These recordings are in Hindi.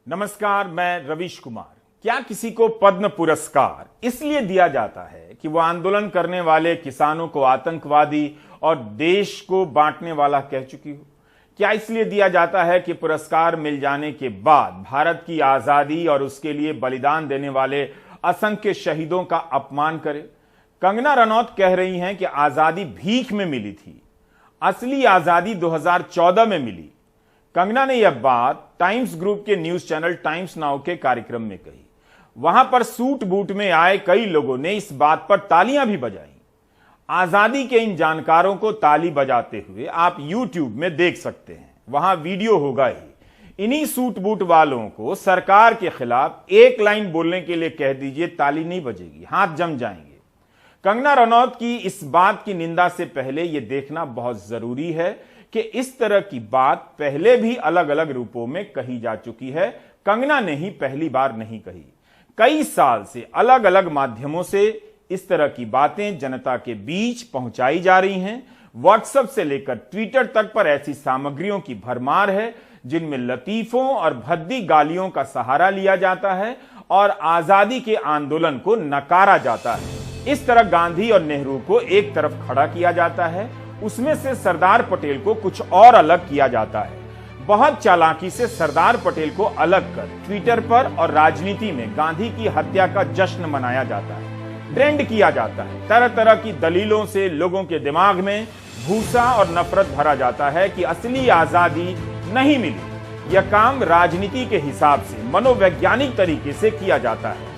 नमस्कार, मैं रवीश कुमार। क्या किसी को पद्म पुरस्कार इसलिए दिया जाता है कि वो आंदोलन करने वाले किसानों को आतंकवादी और देश को बांटने वाला कह चुकी हो? क्या इसलिए दिया जाता है कि पुरस्कार मिल जाने के बाद भारत की आजादी और उसके लिए बलिदान देने वाले असंख्य शहीदों का अपमान करे? कंगना रनौत कह रही हैं कि आजादी भीख में मिली थी, असली आजादी 2014 में मिली। कंगना ने यह बात टाइम्स ग्रुप के न्यूज चैनल टाइम्स नाउ के कार्यक्रम में कही। वहां पर सूट बूट में आए कई लोगों ने इस बात पर तालियां भी बजाई। आजादी के इन जानकारों को ताली बजाते हुए आप YouTube में देख सकते हैं, वहां वीडियो होगा ही। इन्हीं सूट बूट वालों को सरकार के खिलाफ एक लाइन बोलने के लिए कह दीजिए, ताली नहीं बजेगी, हाथ जम जाएंगे। कंगना रनौत की इस बात की निंदा से पहले यह देखना बहुत जरूरी है कि इस तरह की बात पहले भी अलग अलग रूपों में कही जा चुकी है। कंगना ने ही पहली बार नहीं कही। कई साल से अलग अलग माध्यमों से इस तरह की बातें जनता के बीच पहुंचाई जा रही हैं। व्हाट्सएप से लेकर ट्विटर तक पर ऐसी सामग्रियों की भरमार है जिनमें लतीफों और भद्दी गालियों का सहारा लिया जाता है और आजादी के आंदोलन को नकारा जाता है। इस तरह गांधी और नेहरू को एक तरफ खड़ा किया जाता है, उसमें से सरदार पटेल को कुछ और अलग किया जाता है। बहुत चालाकी से सरदार पटेल को अलग कर ट्विटर पर और राजनीति में गांधी की हत्या का जश्न मनाया जाता है, ट्रेंड किया जाता है। तरह तरह की दलीलों से लोगों के दिमाग में भूसा और नफरत भरा जाता है कि असली आजादी नहीं मिली। यह काम राजनीति के हिसाब से मनोवैज्ञानिक तरीके से किया जाता है।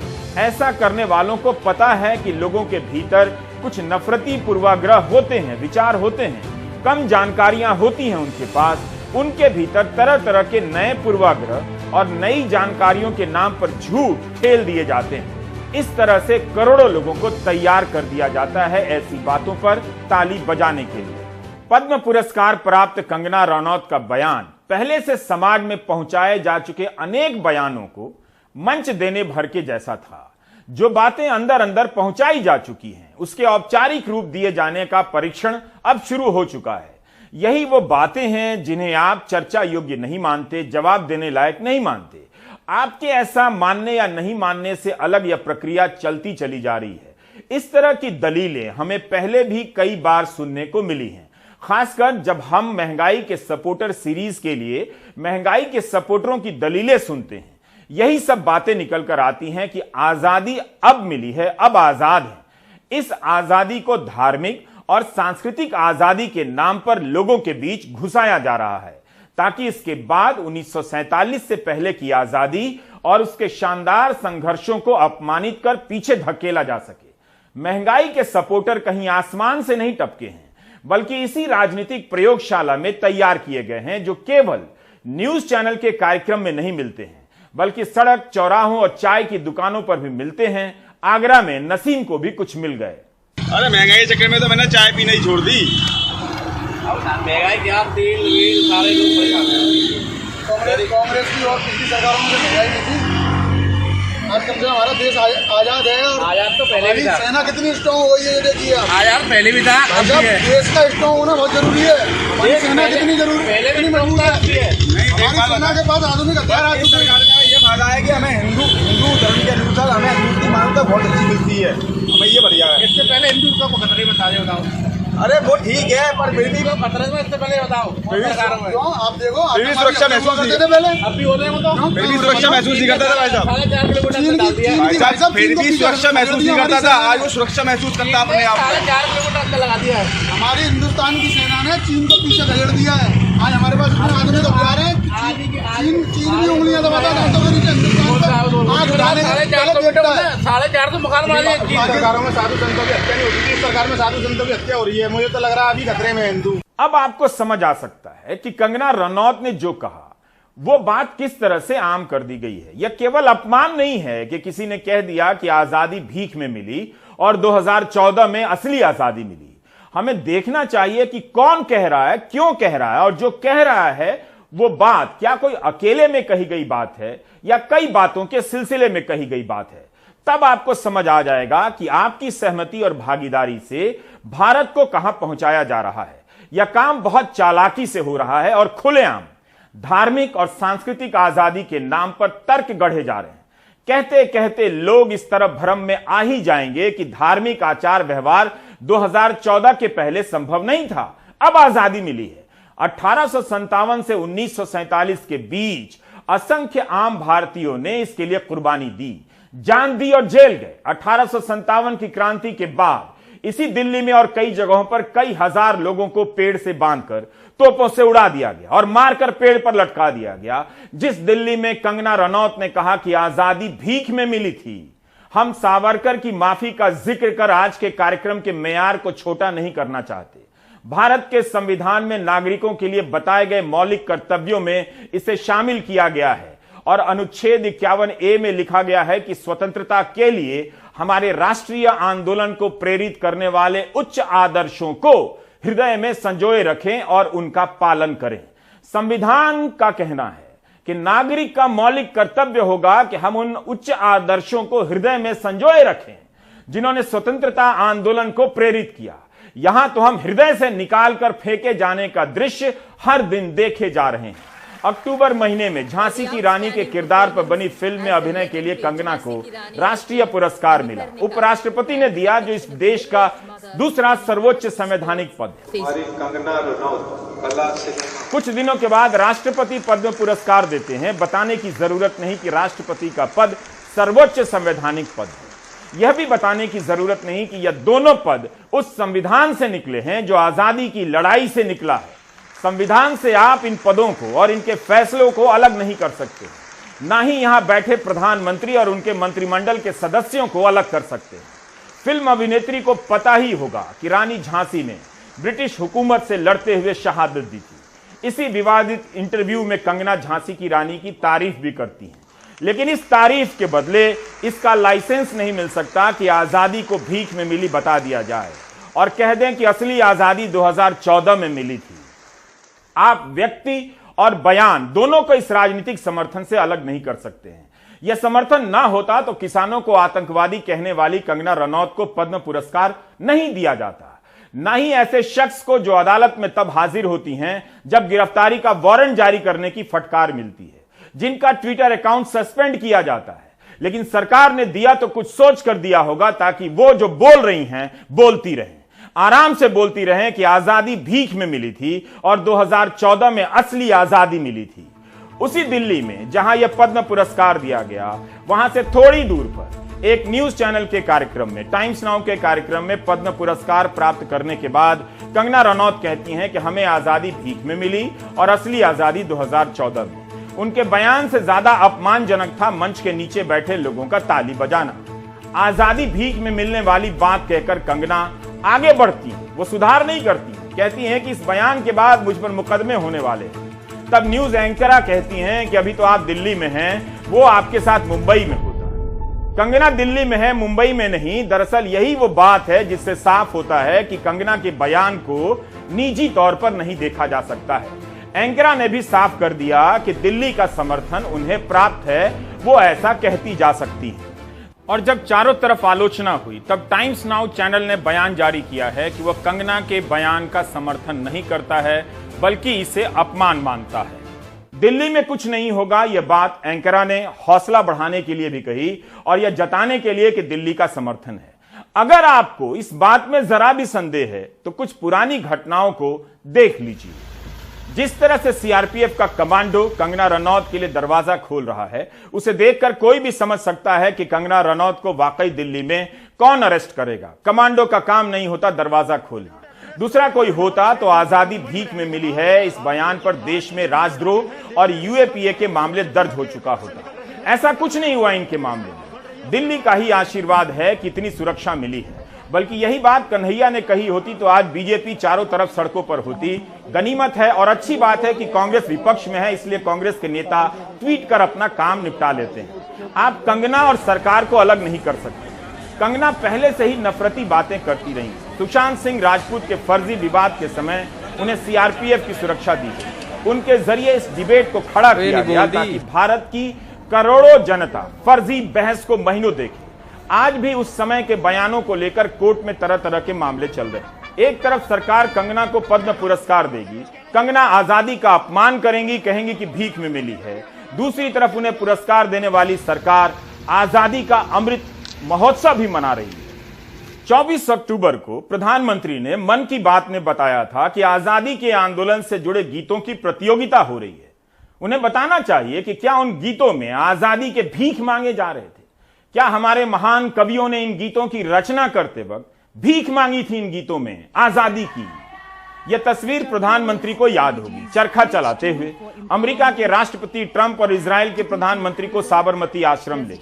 ऐसा करने वालों को पता है कि लोगों के भीतर कुछ नफरती पूर्वाग्रह होते हैं, विचार होते हैं, कम जानकारियां होती हैं उनके पास। उनके भीतर तरह तरह के नए पूर्वाग्रह और नई जानकारियों के नाम पर झूठ खेल दिए जाते हैं। इस तरह से करोड़ों लोगों को तैयार कर दिया जाता है ऐसी बातों पर ताली बजाने के लिए। पद्म पुरस्कार प्राप्त कंगना रनौत का बयान पहले से समाज में पहुंचाए जा चुके अनेक बयानों को मंच देने भर के जैसा था। जो बातें अंदर अंदर पहुंचाई जा चुकी हैं, उसके औपचारिक रूप दिए जाने का परीक्षण अब शुरू हो चुका है। यही वो बातें हैं जिन्हें आप चर्चा योग्य नहीं मानते, जवाब देने लायक नहीं मानते। आपके ऐसा मानने या नहीं मानने से अलग यह प्रक्रिया चलती चली जा रही है। इस तरह की दलीलें हमें पहले भी कई बार सुनने को मिली हैं, खासकर जब हम महंगाई के सपोर्टर सीरीज के लिए महंगाई के सपोर्टरों की दलीलें सुनते हैं। यही सब बातें निकल कर आती हैं कि आजादी अब मिली है, अब आजाद है। इस आजादी को धार्मिक और सांस्कृतिक आजादी के नाम पर लोगों के बीच घुसाया जा रहा है, ताकि इसके बाद 1947 से पहले की आजादी और उसके शानदार संघर्षों को अपमानित कर पीछे धकेला जा सके। महंगाई के सपोर्टर कहीं आसमान से नहीं टपके हैं, बल्कि इसी राजनीतिक प्रयोगशाला में तैयार किए गए हैं, जो केवल न्यूज चैनल के कार्यक्रम में नहीं मिलते हैं, बल्कि सड़क, चौराहों और चाय की दुकानों पर भी मिलते हैं। आगरा में नसीम को भी कुछ मिल गए। अरे महंगाई चक्कर में तो मैंने चाय पीना ही छोड़ दी। महंगाई क्या, तेल वेल सारे लोग कांग्रेस की और पिछली सरकारों में महंगाई नहीं थी। आज कम से कम हमारा देश आजाद है और आजाद तो पहले भी था। सेना कितनी स्ट्रॉन्ग हो गई है ये देखिए आप। आजाद पहले भी था, अब भी है। देश का स्ट्रॉन्ग होना बहुत जरूरी है। हमारी सेना कितनी जरूरी पहले भी मजबूत है। हमारी सेना के पास आधुनिक हथियार आ चुके हैं। ये फायदा है कि हमें हिंदू धर्म के अनुसार हमें हिंदू की मान्यता बहुत अच्छी मिलती है, हमें ये बढ़िया है। इससे पहले हिंदू का खतरे बता दे, बताओ। अरे वो ठीक है, पर फिर भी खतरे में इससे पहले बताओ। क्यों आप देखो फिर भी सुरक्षा महसूस करते थे पहले। अब भी हो रहे हैं, बताओ। फिर भी सुरक्षा महसूस नहीं करता था भाई साहब। 4.5 किलोमीटर डाल दिया। भाई साहब फिर भी सुरक्षा महसूस नहीं करता था, आज वो सुरक्षा महसूस करता अपने आप में। 4.5 किलोमीटर का लगा दिया है। हमारी हिंदुस्तान की सेना ने चीन को पीछे धकेल दिया है। आज हमारे पास इतने आधुनिक हथियार हैं, चीन की उंगलियां दबाता है। साढ़े चार तो मुखार मारे। सरकारों में साधु संतों की हत्या नहीं होती थी, सरकार में साधु संतों की हत्या हो रही है। मुझे तो लग रहा है अभी खतरे में हिंदू। अब आपको समझ आ सकता है कि कंगना रनौत ने जो कहा वो बात किस तरह से आम कर दी गई है। यह केवल अपमान नहीं है कि किसी ने कह दिया कि आजादी भीख में मिली और 2014 में असली आजादी मिली। हमें देखना चाहिए कि कौन कह रहा है, क्यों कह रहा है, और जो कह रहा है वो बात क्या कोई अकेले में कही गई बात है या कई बातों के सिलसिले में कही गई बात है। तब आपको समझ आ जाएगा कि आपकी सहमति और भागीदारी से भारत को कहां पहुंचाया जा रहा है। यह काम बहुत चालाकी से हो रहा है और खुलेआम। धार्मिक और सांस्कृतिक आजादी के नाम पर तर्क गढ़े जा रहे हैं। कहते कहते लोग इस तरफ भ्रम में आ ही जाएंगे कि धार्मिक आचार व्यवहार 2014 के पहले संभव नहीं था, अब आजादी मिली है। 1857 से 1947 के बीच असंख्य आम भारतीयों ने इसके लिए कुर्बानी दी, जान दी और जेल गए। 1857 की क्रांति के बाद इसी दिल्ली में और कई जगहों पर कई हजार लोगों को पेड़ से बांधकर तोपों से उड़ा दिया गया और मारकर पेड़ पर लटका दिया गया। जिस दिल्ली में कंगना रनौत ने कहा कि आजादी भीख में मिली थी। हम सावरकर की माफी का जिक्र कर आज के कार्यक्रम के मेयार को छोटा नहीं करना चाहते। भारत के संविधान में नागरिकों के लिए बताए गए मौलिक कर्तव्यों में इसे शामिल किया गया है और अनुच्छेद 51A में लिखा गया है कि स्वतंत्रता के लिए हमारे राष्ट्रीय आंदोलन को प्रेरित करने वाले उच्च आदर्शों को हृदय में संजोए रखें और उनका पालन करें। संविधान का कहना है कि नागरिक का मौलिक कर्तव्य होगा कि हम उन उच्च आदर्शों को हृदय में संजोए रखें जिन्होंने स्वतंत्रता आंदोलन को प्रेरित किया। यहां तो हम हृदय से निकालकर फेंके जाने का दृश्य हर दिन देखे जा रहे हैं। अक्टूबर महीने में झांसी की रानी के किरदार पर बनी फिल्म में अभिनय के लिए कंगना को राष्ट्रीय पुरस्कार मिला। उपराष्ट्रपति ने दिया, जो इस देश का दूसरा सर्वोच्च संवैधानिक पद है। कुछ दिनों के बाद राष्ट्रपति पद्म पुरस्कार देते हैं। बताने की जरूरत नहीं कि राष्ट्रपति का पद सर्वोच्च संवैधानिक पद है। यह भी बताने की जरूरत नहीं कि यह दोनों पद उस संविधान से निकले हैं जो आजादी की लड़ाई से निकला है। संविधान से आप इन पदों को और इनके फैसलों को अलग नहीं कर सकते, ना ही यहां बैठे प्रधानमंत्री और उनके मंत्रिमंडल के सदस्यों को अलग कर सकते। फिल्म अभिनेत्री को पता ही होगा कि रानी झांसी ने ब्रिटिश हुकूमत से लड़ते हुए शहादत दी थी। इसी विवादित इंटरव्यू में कंगना झांसी की रानी की तारीफ भी करती हैं, लेकिन इस तारीफ के बदले इसका लाइसेंस नहीं मिल सकता कि आजादी को भीख में मिली बता दिया जाए और कह दें कि असली आजादी 2014 में मिली थी। आप व्यक्ति और बयान दोनों को इस राजनीतिक समर्थन से अलग नहीं कर सकते हैं। यह समर्थन ना होता तो किसानों को आतंकवादी कहने वाली कंगना रनौत को पद्म पुरस्कार नहीं दिया जाता, ना ही ऐसे शख्स को जो अदालत में तब हाजिर होती हैं जब गिरफ्तारी का वारंट जारी करने की फटकार मिलती है, जिनका ट्विटर अकाउंट सस्पेंड किया जाता है। लेकिन सरकार ने दिया तो कुछ सोच कर दिया होगा ताकि वो जो बोल रही हैं बोलती रहें, आराम से बोलती रहें कि आजादी भीख में मिली थी और 2014 में असली आजादी मिली थी। उसी दिल्ली में जहां यह पद्म पुरस्कार दिया गया, वहां से थोड़ी दूर पर एक न्यूज चैनल के कार्यक्रम में, टाइम्स नाउ के कार्यक्रम में पद्म पुरस्कार प्राप्त करने के बाद कंगना रनौत कहती हैं कि हमें आजादी भीख में मिली और असली आजादी 2014 में। उनके बयान से ज्यादा अपमानजनक था मंच के नीचे बैठे लोगों का ताली बजाना। आजादी भीख में मिलने वाली बात कहकर कंगना आगे बढ़ती है, वो सुधार नहीं करती, कहती हैं कि इस बयान के बाद मुझ पर मुकदमे होने वाले हैं। तब न्यूज एंकरा कहती हैं कि अभी तो आप दिल्ली में हैं, वो आपके साथ मुंबई में होता है। कंगना दिल्ली में है, मुंबई में नहीं। दरअसल यही वो बात है जिससे साफ होता है कि कंगना के बयान को निजी तौर पर नहीं देखा जा सकता है। एंकरा ने भी साफ कर दिया कि दिल्ली का समर्थन उन्हें प्राप्त है, वो ऐसा कहती जा सकती है। और जब चारों तरफ आलोचना हुई तब टाइम्स नाउ चैनल ने बयान जारी किया है कि वह कंगना के बयान का समर्थन नहीं करता है, बल्कि इसे अपमान मानता है। दिल्ली में कुछ नहीं होगा, यह बात एंकरा ने हौसला बढ़ाने के लिए भी कही और यह जताने के लिए कि दिल्ली का समर्थन है। अगर आपको इस बात में जरा भी संदेह है तो कुछ पुरानी घटनाओं को देख लीजिए। जिस तरह से सीआरपीएफ का कमांडो कंगना रनौत के लिए दरवाजा खोल रहा है, उसे देखकर कोई भी समझ सकता है कि कंगना रनौत को वाकई दिल्ली में कौन अरेस्ट करेगा। कमांडो का काम नहीं होता दरवाजा खोलना। दूसरा कोई होता तो आजादी भीख में मिली है इस बयान पर देश में राजद्रोह और यूएपीए के मामले दर्ज हो चुका होता। ऐसा कुछ नहीं हुआ इनके मामले में। दिल्ली का ही आशीर्वाद है कि इतनी सुरक्षा मिली है। बल्कि यही बात कन्हैया ने कही होती तो आज बीजेपी चारों तरफ सड़कों पर होती। गनीमत है और अच्छी बात है कि कांग्रेस विपक्ष में है, इसलिए कांग्रेस के नेता ट्वीट कर अपना काम निपटा लेते हैं। आप कंगना और सरकार को अलग नहीं कर सकते। कंगना पहले से ही नफरती बातें करती रही। सुशांत सिंह राजपूत के फर्जी विवाद के समय उन्हें सीआरपीएफ की सुरक्षा दी गई। उनके जरिए इस डिबेट को खड़ा किया गया ताकि भारत की करोड़ों जनता फर्जी बहस को महीनों देखे। आज भी उस समय के बयानों को लेकर कोर्ट में तरह तरह के मामले चल रहे हैं। एक तरफ सरकार कंगना को पद्म पुरस्कार देगी, कंगना आजादी का अपमान करेंगी, कहेंगी कि भीख में मिली है। दूसरी तरफ उन्हें पुरस्कार देने वाली सरकार आजादी का अमृत महोत्सव भी मना रही है। 24 अक्टूबर को प्रधानमंत्री ने मन की बात में बताया था कि आजादी के आंदोलन से जुड़े गीतों की प्रतियोगिता हो रही है। उन्हें बताना चाहिए कि क्या उन गीतों में आजादी के भीख मांगे जा रहे थे? क्या हमारे महान कवियों ने इन गीतों की रचना करते वक्त भीख मांगी थी इन गीतों में आजादी की? यह तस्वीर प्रधानमंत्री को याद होगी। चरखा चलाते हुए अमेरिका के राष्ट्रपति ट्रंप और इजराइल के प्रधानमंत्री को साबरमती आश्रम ले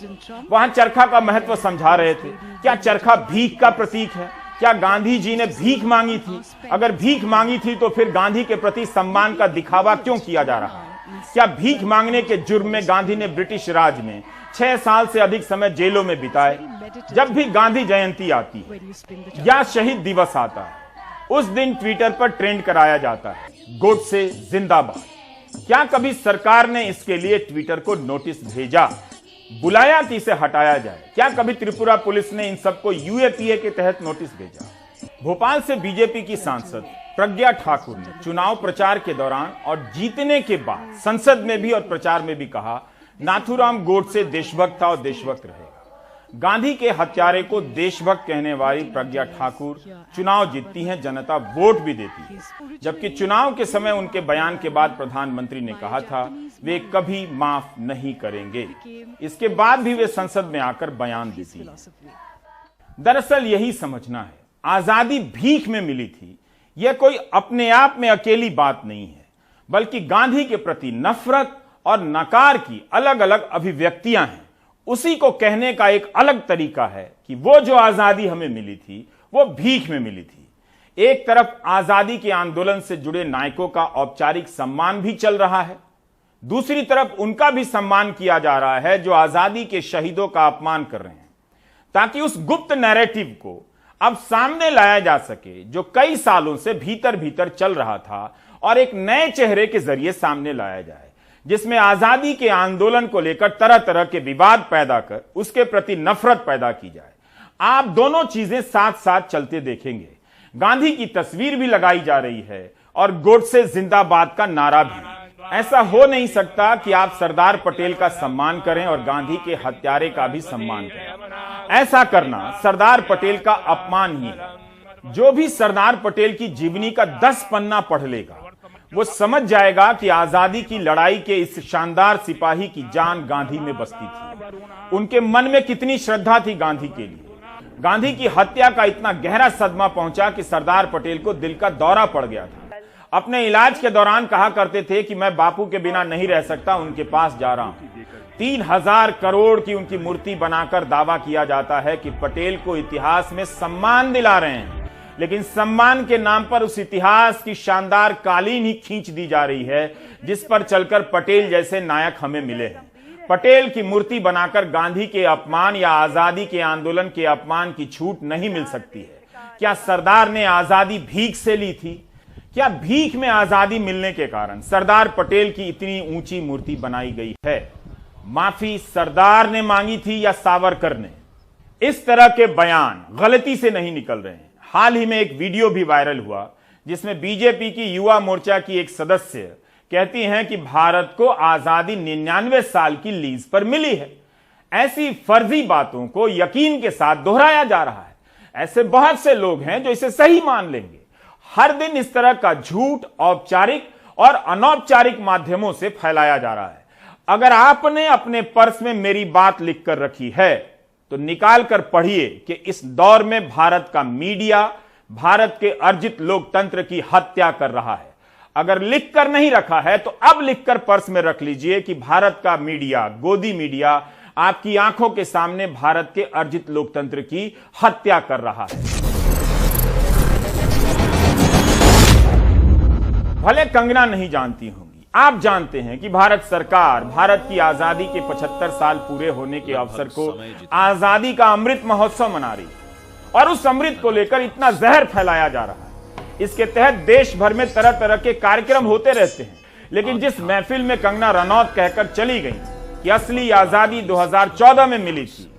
वहां चरखा का महत्व समझा रहे थे। क्या चरखा भीख का प्रतीक है? क्या गांधी जी ने भीख मांगी थी? अगर भीख मांगी थी तो फिर गांधी के प्रति सम्मान का दिखावा क्यों किया जा रहा है? क्या भीख मांगने के जुर्म में गांधी ने ब्रिटिश राज में 6 साल से अधिक समय जेलों में बिताए? जब भी गांधी जयंती आती है या शहीद दिवस आता है, उस दिन ट्विटर पर ट्रेंड कराया जाता है गोडसे जिंदाबाद। क्या कभी सरकार ने इसके लिए ट्विटर को नोटिस भेजा, बुलाया कि इसे हटाया जाए? क्या कभी त्रिपुरा पुलिस ने इन सबको यूएपीए के तहत नोटिस भेजा? भोपाल से बीजेपी की सांसद प्रज्ञा ठाकुर ने चुनाव प्रचार के दौरान और जीतने के बाद संसद में भी और प्रचार में भी कहा, नाथूराम गोडसे देशभक्त था और देशभक्त रहेगा। गांधी के हत्यारे को देशभक्त कहने वाली प्रज्ञा ठाकुर चुनाव जीतती हैं, जनता वोट भी देती है। जबकि चुनाव के समय उनके बयान के बाद प्रधानमंत्री ने कहा था वे कभी माफ नहीं करेंगे। इसके बाद भी वे संसद में आकर बयान देती हैं। दरअसल यही समझना है, आजादी भीख में मिली थी, यह कोई अपने आप में अकेली बात नहीं है, बल्कि गांधी के प्रति नफरत और नकार की अलग अलग अभिव्यक्तियां हैं। उसी को कहने का एक अलग तरीका है कि वो जो आजादी हमें मिली थी वो भीख में मिली थी। एक तरफ आजादी के आंदोलन से जुड़े नायकों का औपचारिक सम्मान भी चल रहा है, दूसरी तरफ उनका भी सम्मान किया जा रहा है जो आजादी के शहीदों का अपमान कर रहे हैं, ताकि उस गुप्त नैरेटिव को अब सामने लाया जा सके जो कई सालों से भीतर भीतर चल रहा था, और एक नए चेहरे के जरिए सामने लाया जाए जिसमें आजादी के आंदोलन को लेकर तरह तरह के विवाद पैदा कर उसके प्रति नफरत पैदा की जाए। आप दोनों चीजें साथ साथ चलते देखेंगे। गांधी की तस्वीर भी लगाई जा रही है और गोडसे जिंदाबाद का नारा भी। ऐसा हो नहीं सकता कि आप सरदार पटेल का सम्मान करें और गांधी के हत्यारे का भी सम्मान करें। ऐसा करना सरदार पटेल का अपमान ही है। जो भी सरदार पटेल की जीवनी का 10 पन्ना पढ़ लेगा वो समझ जाएगा कि आजादी की लड़ाई के इस शानदार सिपाही की जान गांधी में बसती थी। उनके मन में कितनी श्रद्धा थी गांधी के लिए। गांधी की हत्या का इतना गहरा सदमा पहुंचा कि सरदार पटेल को दिल का दौरा पड़ गया था। अपने इलाज के दौरान कहा करते थे कि मैं बापू के बिना नहीं रह सकता, उनके पास जा रहा हूं। 3000 करोड़ की उनकी मूर्ति बनाकर दावा किया जाता है कि पटेल को इतिहास में सम्मान दिला रहे हैं, लेकिन सम्मान के नाम पर उस इतिहास की शानदार कालीन ही खींच दी जा रही है जिस पर चलकर पटेल जैसे नायक हमें मिले हैं। पटेल की मूर्ति बनाकर गांधी के अपमान या आजादी के आंदोलन के अपमान की छूट नहीं मिल सकती है। क्या सरदार ने आजादी भीख से ली थी? क्या भीख में आजादी मिलने के कारण सरदार पटेल की इतनी ऊंची मूर्ति बनाई गई है? माफी सरदार ने मांगी थी या सावरकर ने? इस तरह के बयान गलती से नहीं निकल रहे हैं। हाल ही में एक वीडियो भी वायरल हुआ जिसमें बीजेपी की युवा मोर्चा की एक सदस्य कहती हैं कि भारत को आजादी 99 साल की लीज पर मिली है। ऐसी फर्जी बातों को यकीन के साथ दोहराया जा रहा है। ऐसे बहुत से लोग हैं जो इसे सही मान लेंगे। हर दिन इस तरह का झूठ औपचारिक और अनौपचारिक माध्यमों से फैलाया जा रहा है। अगर आपने अपने पर्स में मेरी बात लिखकर रखी है तो निकाल कर पढ़िए कि इस दौर में भारत का मीडिया भारत के अर्जित लोकतंत्र की हत्या कर रहा है। अगर लिख कर नहीं रखा है तो अब लिखकर पर्स में रख लीजिए कि भारत का मीडिया, गोदी मीडिया, आपकी आंखों के सामने भारत के अर्जित लोकतंत्र की हत्या कर रहा है। भले कंगना नहीं जानती होंगी, आप जानते हैं कि भारत सरकार भारत की आजादी के 75 साल पूरे होने के अवसर को आजादी का अमृत महोत्सव मना रही है और उस अमृत को लेकर इतना जहर फैलाया जा रहा है। इसके तहत देश भर में तरह तरह के कार्यक्रम होते रहते हैं, लेकिन जिस महफिल में कंगना रनौत कहकर चली गई कि असली आजादी 2014 में मिली थी,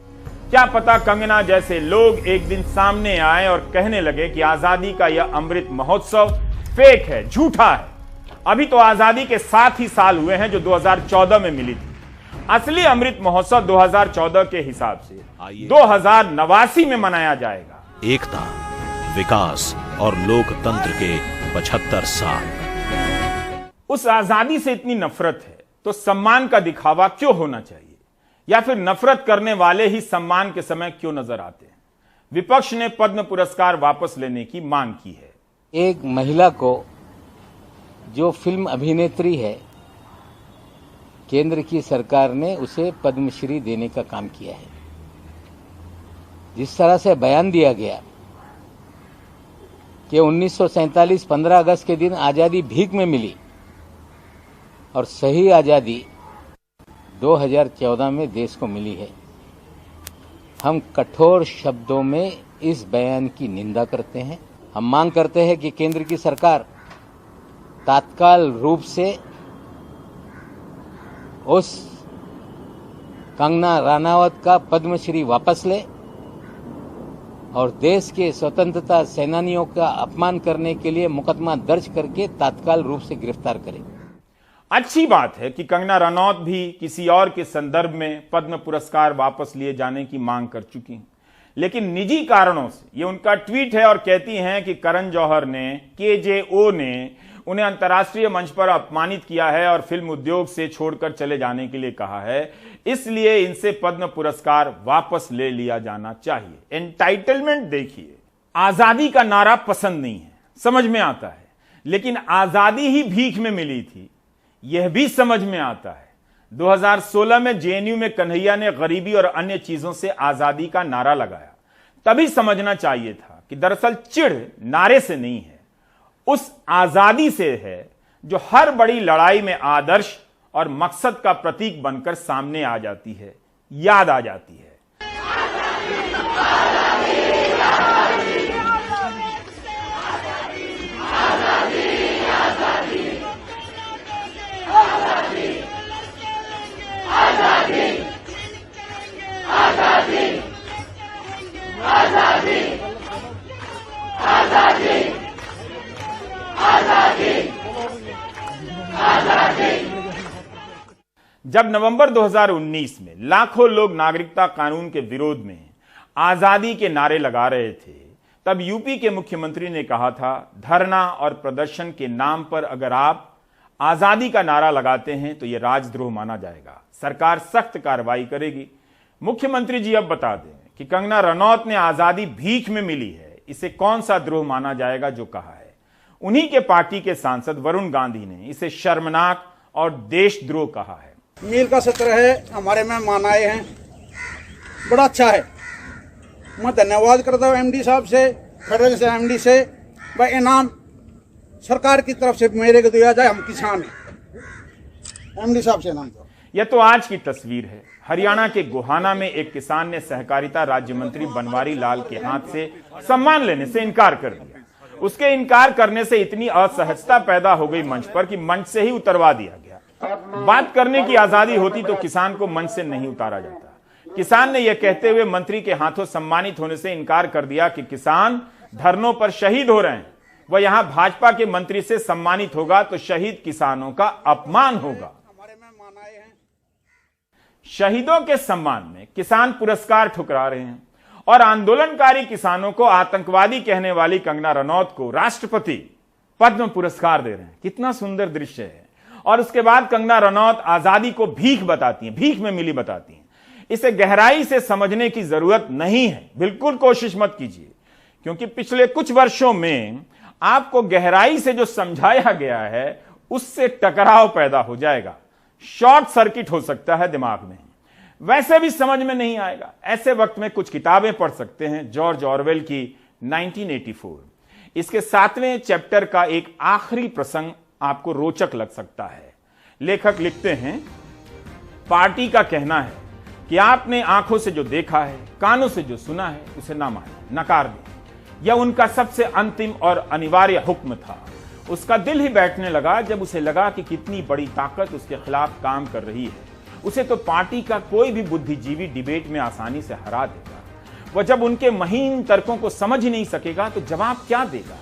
क्या पता कंगना जैसे लोग एक दिन सामने आए और कहने लगे कि आजादी का यह अमृत महोत्सव फेक है, झूठा है। अभी तो आजादी के 7 ही साल हुए हैं जो 2014 में मिली थी। असली अमृत महोत्सव 2014 के हिसाब से 2089 में मनाया जाएगा। एकता, विकास और लोकतंत्र के 75 साल। उस आजादी से इतनी नफरत है तो सम्मान का दिखावा क्यों होना चाहिए, या फिर नफरत करने वाले ही सम्मान के समय क्यों नजर आते हैं? विपक्ष ने पद्म पुरस्कार वापस लेने की मांग की है। एक महिला को जो फिल्म अभिनेत्री है, केंद्र की सरकार ने उसे पद्मश्री देने का काम किया है। जिस तरह से बयान दिया गया कि 1947 15 अगस्त के दिन आजादी भीख में मिली और सही आजादी 2014 में देश को मिली है, हम कठोर शब्दों में इस बयान की निंदा करते हैं। हम मांग करते हैं कि केंद्र की सरकार तात्काल रूप से उस कंगना रनावत का पद्मश्री वापस ले और देश के स्वतंत्रता सेनानियों का अपमान करने के लिए मुकदमा दर्ज करके तात्काल रूप से गिरफ्तार करे। अच्छी बात है कि कंगना रनौत भी किसी और के संदर्भ में पद्म पुरस्कार वापस लिए जाने की मांग कर चुकी हैं, लेकिन निजी कारणों से ये उनका ट्वीट है और कहती हैं कि करण जौहर ने, KJO ने उन्हें अंतर्राष्ट्रीय मंच पर अपमानित किया है और फिल्म उद्योग से छोड़कर चले जाने के लिए कहा है, इसलिए इनसे पद्म पुरस्कार वापस ले लिया जाना चाहिए। एंटाइटलमेंट देखिए, आजादी का नारा पसंद नहीं है, समझ में आता है, लेकिन आजादी ही भीख में मिली थी यह भी समझ में आता है। 2016 में JNU में कन्हैया ने गरीबी और अन्य चीजों से आजादी का नारा लगाया, तभी समझना चाहिए था कि दरअसल चिढ़ नारे से नहीं है, उस आजादी से है जो हर बड़ी लड़ाई में आदर्श और मकसद का प्रतीक बनकर सामने आ जाती है, याद आ जाती है। जब नवंबर 2019 में लाखों लोग नागरिकता कानून के विरोध में आजादी के नारे लगा रहे थे, तब यूपी के मुख्यमंत्री ने कहा था, धरना और प्रदर्शन के नाम पर अगर आप आजादी का नारा लगाते हैं तो यह राजद्रोह माना जाएगा, सरकार सख्त कार्रवाई करेगी। मुख्यमंत्री जी अब बता दें कि कंगना रनौत ने आजादी भीख में मिली है, इसे कौन सा द्रोह माना जाएगा जो कहा है। उन्हीं के पार्टी के सांसद वरुण गांधी ने इसे शर्मनाक और देशद्रोह कहा है। मील का सत्र है, हमारे मेहमान आए हैं, बड़ा अच्छा है। मैं धन्यवाद करता हूँ MD साहब से, फेडरल से MD से। भाई इनाम सरकार की तरफ से मेरे को दिया जाए, हम किसान हैं। MD साहब से इनाम। यह तो आज की तस्वीर है। हरियाणा के गोहाना में एक किसान ने सहकारिता राज्य मंत्री बनवारी लाल के हाथ से सम्मान लेने से इनकार कर दिया। उसके इनकार करने से इतनी असहजता पैदा हो गई मंच पर कि मंच से ही उतरवा दिया गया। बात करने की आजादी होती तो किसान को मंच से नहीं उतारा जाता। किसान ने यह कहते हुए मंत्री के हाथों सम्मानित होने से इनकार कर दिया कि किसान धरनों पर शहीद हो रहे हैं, वह यहां भाजपा के मंत्री से सम्मानित होगा तो शहीद किसानों का अपमान होगा। शहीदों के सम्मान में किसान पुरस्कार ठुकरा रहे हैं और आंदोलनकारी किसानों को आतंकवादी कहने वाली कंगना रनौत को राष्ट्रपति पद्म पुरस्कार दे रहे हैं। कितना सुंदर दृश्य है। और उसके बाद कंगना रनौत आजादी को भीख बताती हैं, भीख में मिली बताती हैं। इसे गहराई से समझने की जरूरत नहीं है, बिल्कुल कोशिश मत कीजिए, क्योंकि पिछले कुछ वर्षों में आपको गहराई से जो समझाया गया है उससे टकराव पैदा हो जाएगा, शॉर्ट सर्किट हो सकता है दिमाग में, वैसे भी समझ में नहीं आएगा। ऐसे वक्त में कुछ किताबें पढ़ सकते हैं, जॉर्ज ऑरवेल की 1984। इसके 7वें चैप्टर का एक आखिरी प्रसंग आपको रोचक लग सकता है। लेखक लिखते हैं, पार्टी का कहना है कि आपने आंखों से जो देखा है, कानों से जो सुना है, उसे ना माने, नकार दें। यह उनका सबसे अंतिम और अनिवार्य हुक्म था। उसका दिल ही बैठने लगा जब उसे लगा कि कितनी बड़ी ताकत उसके खिलाफ काम कर रही है। उसे तो पार्टी का कोई भी बुद्धिजीवी डिबेट में आसानी से हरा देगा। वह जब उनके महीन तर्कों को समझ ही नहीं सकेगा तो जवाब क्या देगा?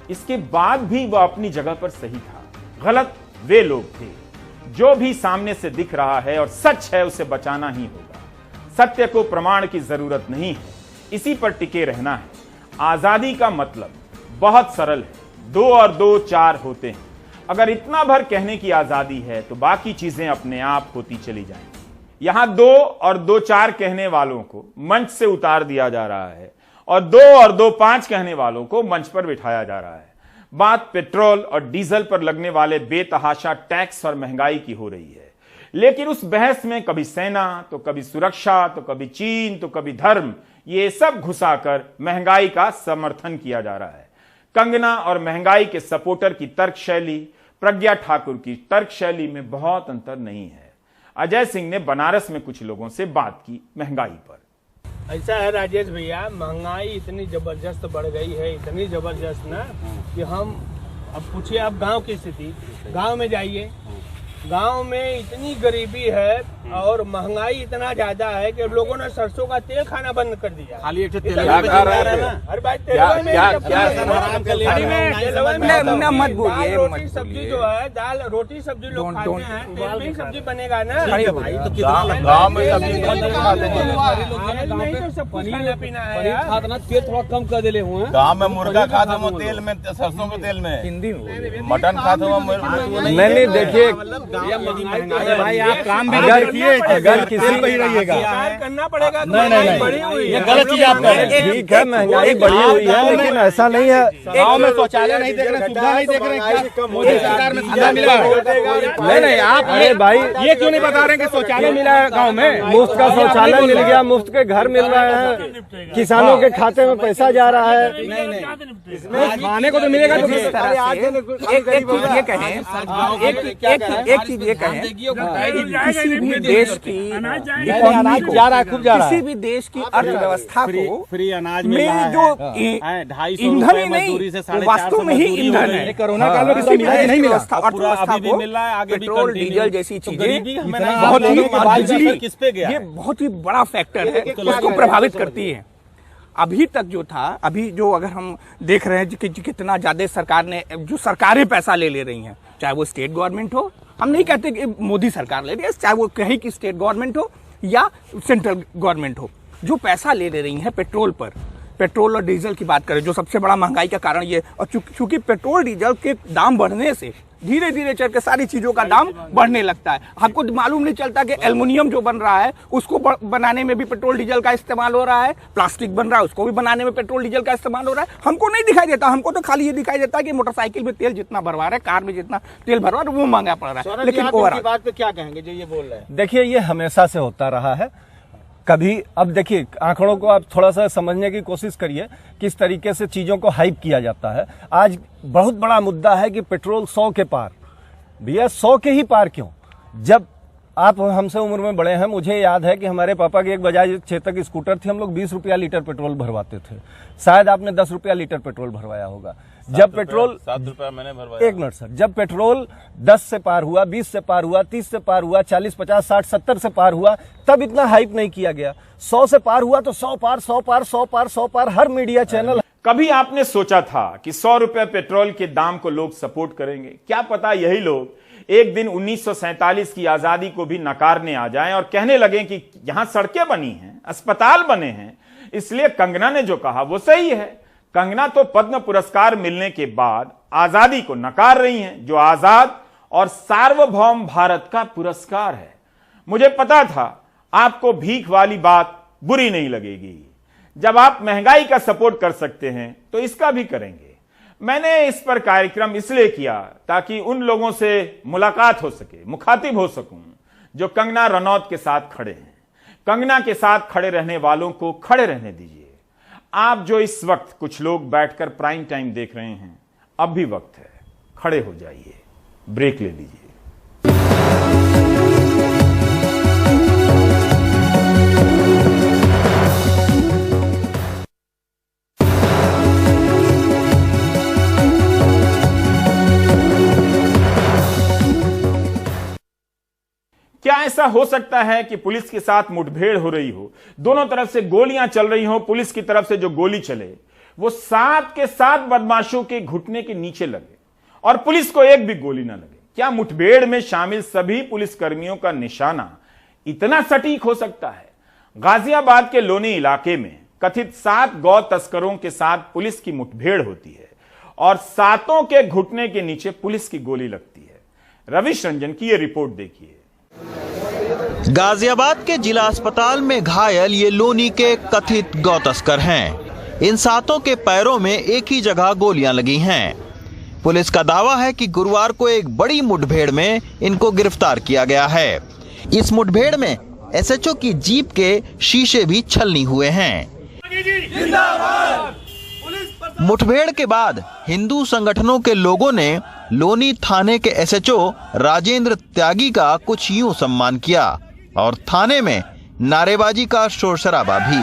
इसके बाद भी वह अपनी जगह पर सही था। गलत वे लोग थे। जो भी सामने से दिख रहा है और सच है उसे बचाना ही होगा। सत्य को प्रमाण की जरूरत नहीं है, इसी पर टिके रहना है। आजादी का मतलब बहुत सरल है, 2 और 2 4 होते हैं। अगर इतना भर कहने की आजादी है तो बाकी चीजें अपने आप होती चली जाएंगी। यहां 2 और 2 4 कहने वालों को मंच से उतार दिया जा रहा है और 2 और 2 5 कहने वालों को मंच पर बिठाया जा रहा है। बात पेट्रोल और डीजल पर लगने वाले बेतहाशा टैक्स और महंगाई की हो रही है, लेकिन उस बहस में कभी सेना तो कभी सुरक्षा तो कभी चीन तो कभी धर्म, ये सब घुसाकर महंगाई का समर्थन किया जा रहा है। कंगना और महंगाई के सपोर्टर की तर्क शैली प्रज्ञा ठाकुर की तर्क शैली में बहुत अंतर नहीं है। अजय सिंह ने बनारस में कुछ लोगों से बात की महंगाई पर। ऐसा है राजेश भैया, महंगाई इतनी जबरदस्त बढ़ गई है, इतनी जबरदस्त ना कि हम अब पूछिए आप गांव की स्थिति, गांव में जाइए, गांव में इतनी गरीबी है और महंगाई इतना ज्यादा है कि लोगों ने सरसों का तेल खाना बंद कर दिया। खाली एक तेल अरे भाई मत बोलिए, रोटी सब्जी जो है, दाल रोटी सब्जी लोग खाते हैं, तेल में ही सब्जी बनेगा ना। गाँव में सब्जी सब कुछ खाना पीना है, तेल थोड़ा कम कर दिले हुए। गाँव में मुर्गा खाते हो तेल में, सरसों के तेल में, हिंदी मटन खाते हो। नहीं देखिए भाई, आप काम भी देखिए, अगर किसी ही रहिएगा करना पड़ेगा। नहीं बढ़ी हुई है, गलत चीज आप कह रहे हैं। ठीक है, महंगाई बढ़ी हुई है, लेकिन ऐसा नहीं है गाँव में शौचालय नहीं देख रहे, सुविधा नहीं देख रहे। मोदी सरकार में सुविधा मिला नहीं आप, अरे भाई ये क्यों नहीं बता रहे कि शौचालय मिला है गाँव में? मुफ्त का शौचालय मिल गया, मुफ्त के घर मिल रहे हैं, किसानों के खाते में पैसा जा रहा है। खाने को तो मिलेगा। तो एक चीज ये कहें, किसी भी देश की अनाज जा रहा है, खूब जा रहा है। किसी भी देश की अर्थव्यवस्था को फ्री अनाज में जो ईंधन ही नहीं, वास्तव में ही ईंधन है। कोरोना काल में किसी मिला नहीं मिला, अर्थव्यवस्था को पेट्रोल डीजल जैसी चीजें बहुत ही किस पे गया, ये बहुत ही बड़ा फैक्टर है, उसको प्रभावित करती है। अभी तक जो था, अभी जो अगर हम देख रहे हैं कि कितना ज्यादा सरकार ने, जो सरकारें पैसा ले रही हैं, चाहे वो स्टेट गवर्नमेंट हो, हम नहीं कहते कि मोदी सरकार ले रही है, चाहे वो कहीं की स्टेट गवर्नमेंट हो या सेंट्रल गवर्नमेंट हो, जो पैसा ले रही है पेट्रोल पर, पेट्रोल और डीजल की बात करें, जो सबसे बड़ा महंगाई का कारण ये, और चूंकि पेट्रोल डीजल के दाम बढ़ने से धीरे धीरे चल के सारी चीजों का दाम बढ़ने लगता है। हमको मालूम नहीं चलता कि एल्युमिनियम जो बन रहा है उसको बनाने में भी पेट्रोल डीजल का इस्तेमाल हो रहा है, प्लास्टिक बन रहा है उसको भी बनाने में पेट्रोल डीजल का इस्तेमाल हो रहा है। हमको नहीं दिखाई देता, हमको तो खाली ये दिखाई देता है कि मोटरसाइकिल में तेल जितना भरवा रहा है, कार में जितना तेल भरवा रहा है वो महंगा पड़ रहा है। लेकिन ओवरऑल बात पे क्या कहेंगे जो ये बोल रहे हैं? देखिए, ये हमेशा से होता रहा है। कभी अब देखिए, आंकड़ों को आप थोड़ा सा समझने की कोशिश करिए, किस तरीके से चीजों को हाइप किया जाता है। आज बहुत बड़ा मुद्दा है कि पेट्रोल 100 के पार। भैया 100 के ही पार क्यों? जब आप हमसे उम्र में बड़े हैं, मुझे याद है कि हमारे पापा की एक बजाज चेतक स्कूटर थी, हम लोग 20 रुपया लीटर पेट्रोल भरवाते थे। शायद आपने 10 रुपया लीटर पेट्रोल भरवाया होगा। जब पेट्रोल 7 रुपया मैंने भरवाया। एक मिनट सर, जब पेट्रोल 10 से पार हुआ, 20 से पार हुआ, 30 से पार हुआ, 40, 50, 60, 70 से पार हुआ, तब इतना हाइप नहीं किया गया। 100 से पार हुआ तो 100 पार, 100 पार, 100 पार, 100 पार, हर मीडिया चैनल। कभी आपने सोचा था कि 100 रुपए पेट्रोल के दाम को लोग सपोर्ट करेंगे? क्या पता यही लोग एक दिन 1947 की आजादी को भी नकारने आ जाएं और कहने लगे कि यहां सड़कें बनी हैं, अस्पताल बने हैं, इसलिए कंगना ने जो कहा वो सही है। कंगना तो पद्म पुरस्कार मिलने के बाद आजादी को नकार रही हैं, जो आजाद और सार्वभौम भारत का पुरस्कार है। मुझे पता था आपको भीख वाली बात बुरी नहीं लगेगी। जब आप महंगाई का सपोर्ट कर सकते हैं तो इसका भी करेंगे। मैंने इस पर कार्यक्रम इसलिए किया ताकि उन लोगों से मुलाकात हो सके, मुखातिब हो सकूं जो कंगना रनौत के साथ खड़े हैं। कंगना के साथ खड़े रहने वालों को खड़े रहने दीजिए। आप जो इस वक्त कुछ लोग बैठकर प्राइम टाइम देख रहे हैं, अब भी वक्त है, खड़े हो जाइए, ब्रेक ले लीजिए। क्या ऐसा हो सकता है कि पुलिस के साथ मुठभेड़ हो रही हो, दोनों तरफ से गोलियां चल रही हो, पुलिस की तरफ से जो गोली चले वो 7 के 7 बदमाशों के घुटने के नीचे लगे और पुलिस को एक भी गोली ना लगे। क्या मुठभेड़ में शामिल सभी पुलिसकर्मियों का निशाना इतना सटीक हो सकता है? गाजियाबाद के लोनी इलाके में कथित 7 गौ तस्करों के साथ पुलिस की मुठभेड़ होती है और 7 के घुटने के नीचे पुलिस की गोली लगती है। रविश रंजन की यह रिपोर्ट देखिए। गाजियाबाद के जिला अस्पताल में घायल ये लोनी के कथित गौ तस्कर हैं। इन 7 के पैरों में एक ही जगह गोलियां लगी हैं। पुलिस का दावा है कि गुरुवार को एक बड़ी मुठभेड़ में इनको गिरफ्तार किया गया है। इस मुठभेड़ में एसएचओ की जीप के शीशे भी छलनी हुए हैं। मुठभेड़ के बाद हिंदू संगठनों के लोगों ने लोनी थाने के एसएचओ राजेंद्र त्यागी का कुछ यूं सम्मान किया और थाने में नारेबाजी का शोर शराबा भी।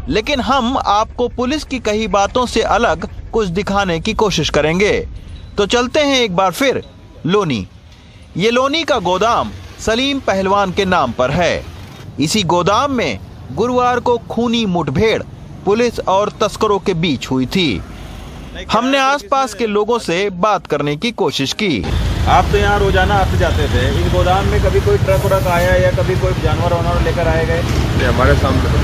लेकिन हम आपको पुलिस की कही बातों से अलग कुछ दिखाने की कोशिश करेंगे। तो चलते हैं एक बार फिर लोनी। ये लोनी का गोदाम सलीम पहलवान के नाम पर है। इसी गोदाम में गुरुवार को खूनी मुठभेड़ पुलिस और तस्करों के बीच हुई थी। हमने आसपास के लोगों से बात करने की कोशिश की। आप तो यहाँ रोजाना आते जाते थे, इन गोदाम में कभी कोई ट्रक व्रक आया या कभी कोई जानवर वानवर लेकर आए गए? हमारे सामने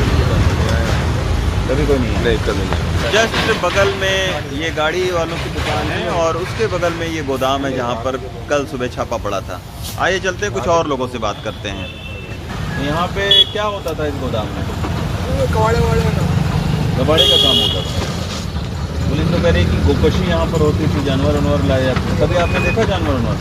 कभी कोई नहीं है। नहीं, कभी नहीं। जस्ट बगल में ये गाड़ी वालों की दुकान है और उसके बगल में ये गोदाम है जहाँ पर कल सुबह छापा पड़ा था। आइए चलते कुछ और लोगों से बात करते हैं। यहाँ पे क्या होता था इस गोदाम में? कबाड़े का काम होता था। पुलिस तो कह रही कि गोकशी यहाँ पर होती थी, जानवर वानवर लाए जाते थे। कभी आपने देखा जानवर वानवर?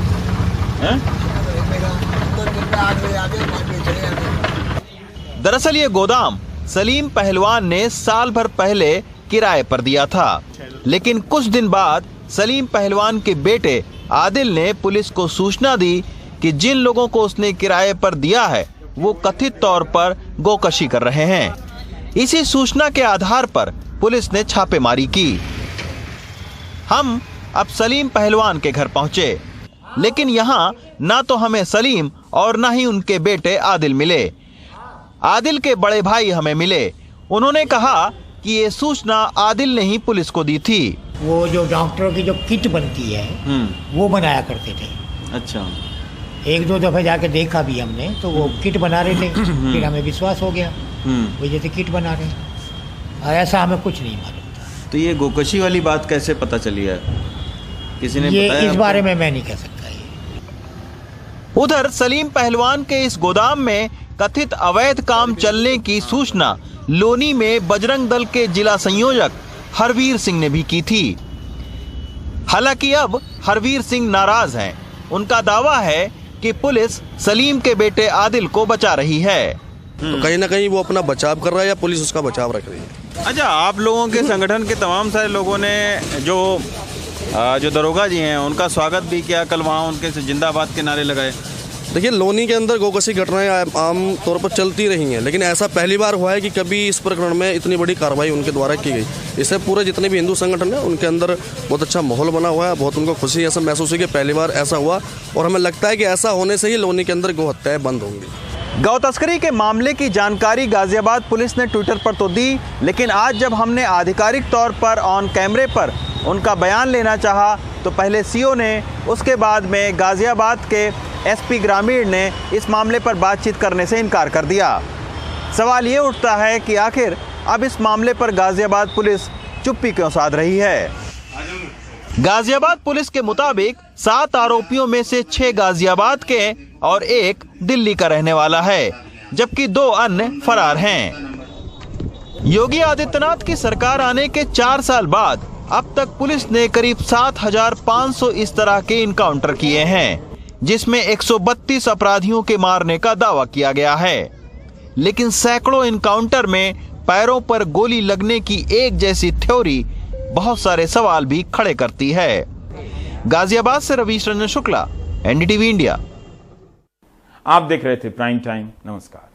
दरअसल ये गोदाम सलीम पहलवान ने साल भर पहले किराए पर दिया था, लेकिन कुछ दिन बाद सलीम पहलवान के बेटे आदिल ने पुलिस को सूचना दी कि जिन लोगों को उसने किराए पर दिया है वो कथित तौर पर गोकशी कर रहे हैं। इसी सूचना के आधार पर पुलिस ने छापेमारी की। हम अब सलीम पहलवान के घर पहुंचे, लेकिन यहाँ ना तो हमें सलीम और ना ही उनके बेटे आदिल मिले। आदिल के बड़े भाई हमें मिले। उन्होंने कहा कि ये सूचना आदिल ने ही पुलिस को दी थी। वो जो डॉक्टरों की जो किट बनती है वो बनाया करते थे। अच्छा। 1-2 दफे जाके देखा भी हमने, तो वो किट बना रहे थे। फिर हमें विश्वास हो गया वो जैसे किट बना रहे हैं। ऐसा हमें कुछ नहीं मालूम था। तो ये गोकशी वाली बात कैसे पता चली है? किसी ने बताया? इस बारे में मैं नहीं कह सकता। उधर सलीम पहलवान के इस गोदाम में कथित अवैध काम चलने की सूचना लोनी में बजरंग दल के जिला संयोजक हरवीर सिंह ने भी की थी। हालांकि अब हरवीर सिंह नाराज हैं। उनका दावा है कि पुलिस सलीम के बेटे आदिल को बचा रही है। तो कहीं ना कहीं वो अपना बचाव कर रहा है या पुलिस उसका बचाव रख रही है। अच्छा, आप लोगों के संगठन के तमाम सारे लोगों ने जो दरोगा जी हैं उनका स्वागत भी किया, कल वहाँ उनके जिंदाबाद के नारे लगाए। देखिए, लोनी के अंदर गोकशी घटनाएं आम तौर पर चलती रही हैं, लेकिन ऐसा पहली बार हुआ है कि कभी इस प्रकरण में इतनी बड़ी कार्रवाई उनके द्वारा की गई। इससे पूरे जितने भी हिंदू संगठन हैं उनके अंदर बहुत अच्छा माहौल बना हुआ है। बहुत उनको खुशी ऐसा महसूस हुई कि पहली बार ऐसा हुआ, और हमें लगता है कि ऐसा होने से ही लोनी के अंदर गौ हत्याएं बंद होंगी। गौ तस्करी के मामले की जानकारी गाजियाबाद पुलिस ने ट्विटर पर तो दी, लेकिन आज जब हमने आधिकारिक तौर पर ऑन कैमरे पर उनका बयान लेना चाहा तो पहले सीओ ने, उसके बाद में गाजियाबाद के एसपी ग्रामीण ने इस मामले पर बातचीत करने से इनकार कर दिया। सवाल ये उठता है कि आखिर अब इस मामले पर गाजियाबाद पुलिस चुप्पी क्यों साध रही है। गाजियाबाद पुलिस के मुताबिक 7 आरोपियों में से 6 गाजियाबाद के और 1 दिल्ली का रहने वाला है, जबकि 2 अन्य फरार हैं। योगी आदित्यनाथ की सरकार आने के 4 साल बाद अब तक पुलिस ने करीब 7,500 इस तरह के इनकाउंटर किए हैं, जिसमें 132 अपराधियों के मारने का दावा किया गया है। लेकिन सैकड़ों इनकाउंटर में पैरों पर गोली लगने की एक जैसी थ्योरी बहुत सारे सवाल भी खड़े करती है। गाजियाबाद से रविश रंजन शुक्ला, एनडीटीवी इंडिया। आप देख रहे थे प्राइम टाइम। नमस्कार।